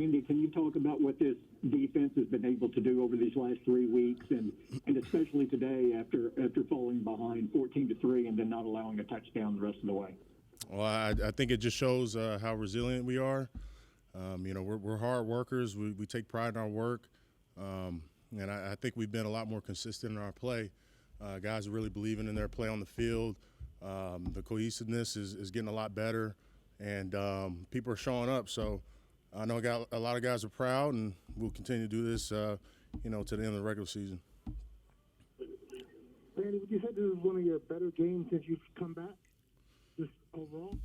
Randy, can you talk about what this defense has been able to do over these last 3 weeks, and especially today after falling behind 14-3 and then not allowing a touchdown the rest of the way? Well, I think it just shows how resilient we are. We're hard workers. We take pride in our work, and I think we've been a lot more consistent in our play. Guys are really believing in their play on the field. The cohesiveness is getting a lot better, and people are showing up. So I know a lot of guys are proud, and we'll continue to do this, to the end of the regular season. Randy, would you say this is one of your better games since you've come back, just overall?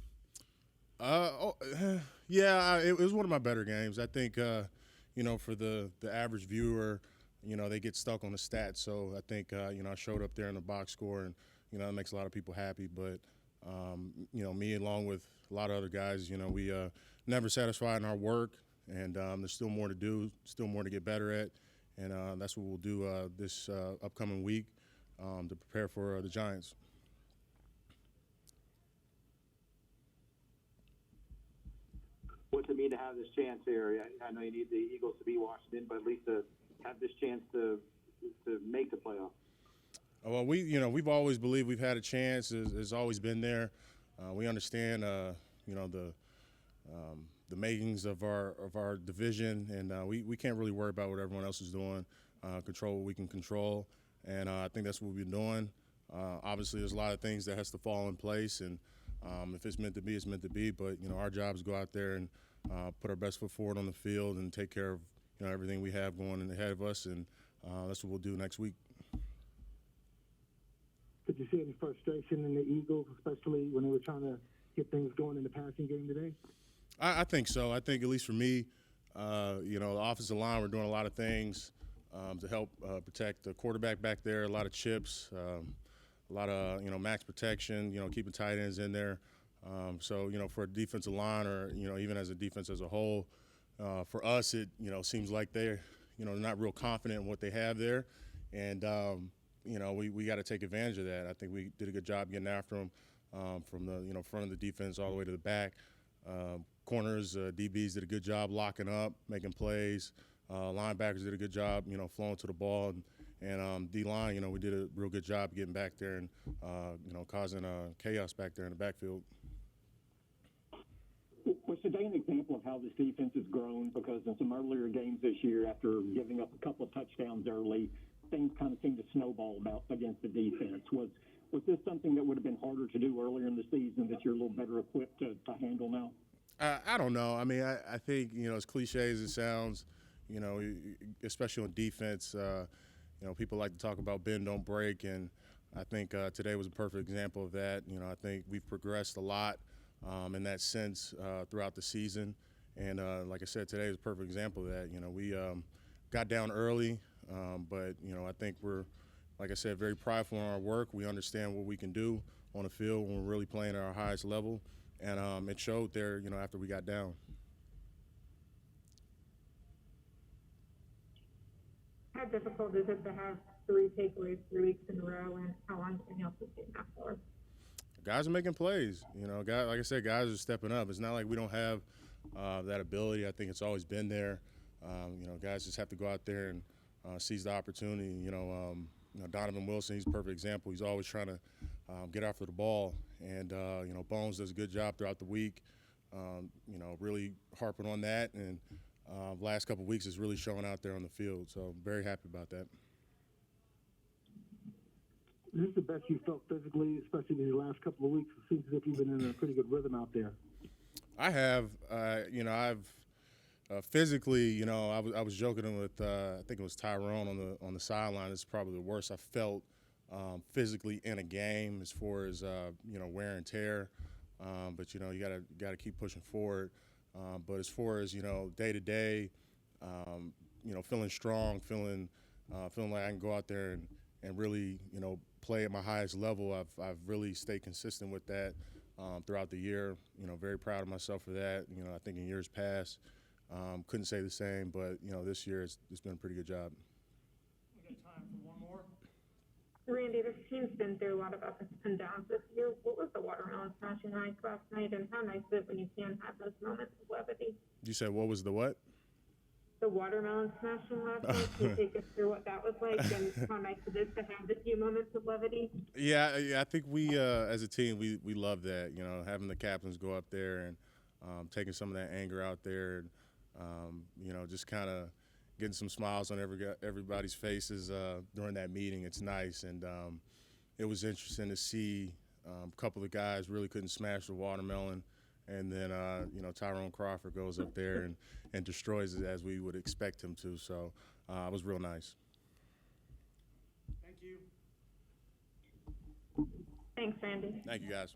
Yeah, it was one of my better games. I think, for the average viewer, they get stuck on the stats. So I think, I showed up there in the box score, and, it makes a lot of people happy. But, me along with a lot of other guys, we never satisfied in our work, and there's still more to do, still more to get better at. And that's what we'll do this upcoming week to prepare for the Giants. What's it mean to have this chance here? I know you need the Eagles to beat Washington, but at least to have this chance to make the playoffs. Well, we've always believed we've had a chance. It's always been there. We understand, the makings of our division, and we can't really worry about what everyone else is doing. Control what we can control, and I think that's what we've been doing. Obviously, there's a lot of things that has to fall in place, and if it's meant to be, it's meant to be. But our job is to go out there and put our best foot forward on the field and take care of everything we have going ahead of us, and that's what we'll do next week. Did you see any frustration in the Eagles, especially when they were trying to get things going in the passing game today? I think so. I think, at least for me, the offensive line, we're doing a lot of things to help protect the quarterback back there, a lot of chips, a lot of, max protection, keeping tight ends in there. So, for a defensive line or, even as a defense as a whole, for us, it, seems like they're, not real confident in what they have there. And, we got to take advantage of that. I think we did a good job getting after them from the, front of the defense all the way to the back. Corners, DBs did a good job locking up, making plays. Linebackers did a good job, flowing to the ball. And D-line, we did a real good job getting back there and, causing chaos back there in the backfield. Was today an example of how this defense has grown? Because in some earlier games this year, after giving up a couple of touchdowns early, things kind of seemed to snowball about against the defense. Was this something that would have been harder to do earlier in the season that you're a little better equipped to handle now? I don't know. I mean, I think, as cliche as it sounds, especially on defense, people like to talk about bend, don't break, and I think today was a perfect example of that. I think we've progressed a lot in that sense throughout the season, and like I said, today is a perfect example of that. We got down early, but, I think we're, like I said, very prideful in our work. We understand what we can do on the field when we're really playing at our highest level, and it showed there, after we got down. How difficult is it to have 3 takeaways 3 weeks in a row, and how long can you sustain that for? Guys are making plays. Guys, like I said, guys are stepping up. It's not like we don't have that ability. I think it's always been there. Guys just have to go out there and seize the opportunity. Donovan Wilson, he's a perfect example. He's always trying to get after the ball. And, Bones does a good job throughout the week, really harping on that. And last couple of weeks is really showing out there on the field. So I'm very happy about that. Is this the best you felt physically, especially in the last couple of weeks? It seems as if you've been in a pretty good rhythm out there. I have. I've physically, I was joking with I think it was Tyrone on the sideline. It's probably the worst I felt physically in a game as far as wear and tear. But you gotta keep pushing forward. But as far as day to day, feeling strong, feeling like I can go out there and really play at my highest level. I've really stayed consistent with that throughout the year. Very proud of myself for that. I think in years past, couldn't say the same, but this year it's been a pretty good job. We got time for one more. Randy, this team's been through a lot of ups and downs this year. What was the watermelon smashing hike last night, and how nice is it when you can have those moments of levity? You said what was the what? the watermelon smashing last night. Can you take us through what that was like and how nice it is to have the few moments of levity? Yeah, I think we as a team we love that. You know, having the captains go up there and taking some of that anger out there, and you know, just kind of getting some smiles on everybody's faces during that meeting. It's nice, and it was interesting to see a couple of guys really couldn't smash the watermelon, and then you know, Tyrone Crawford goes up there and destroys it as we would expect him to. So it was real nice. Thank you. Thanks, Randy. Thank you, guys.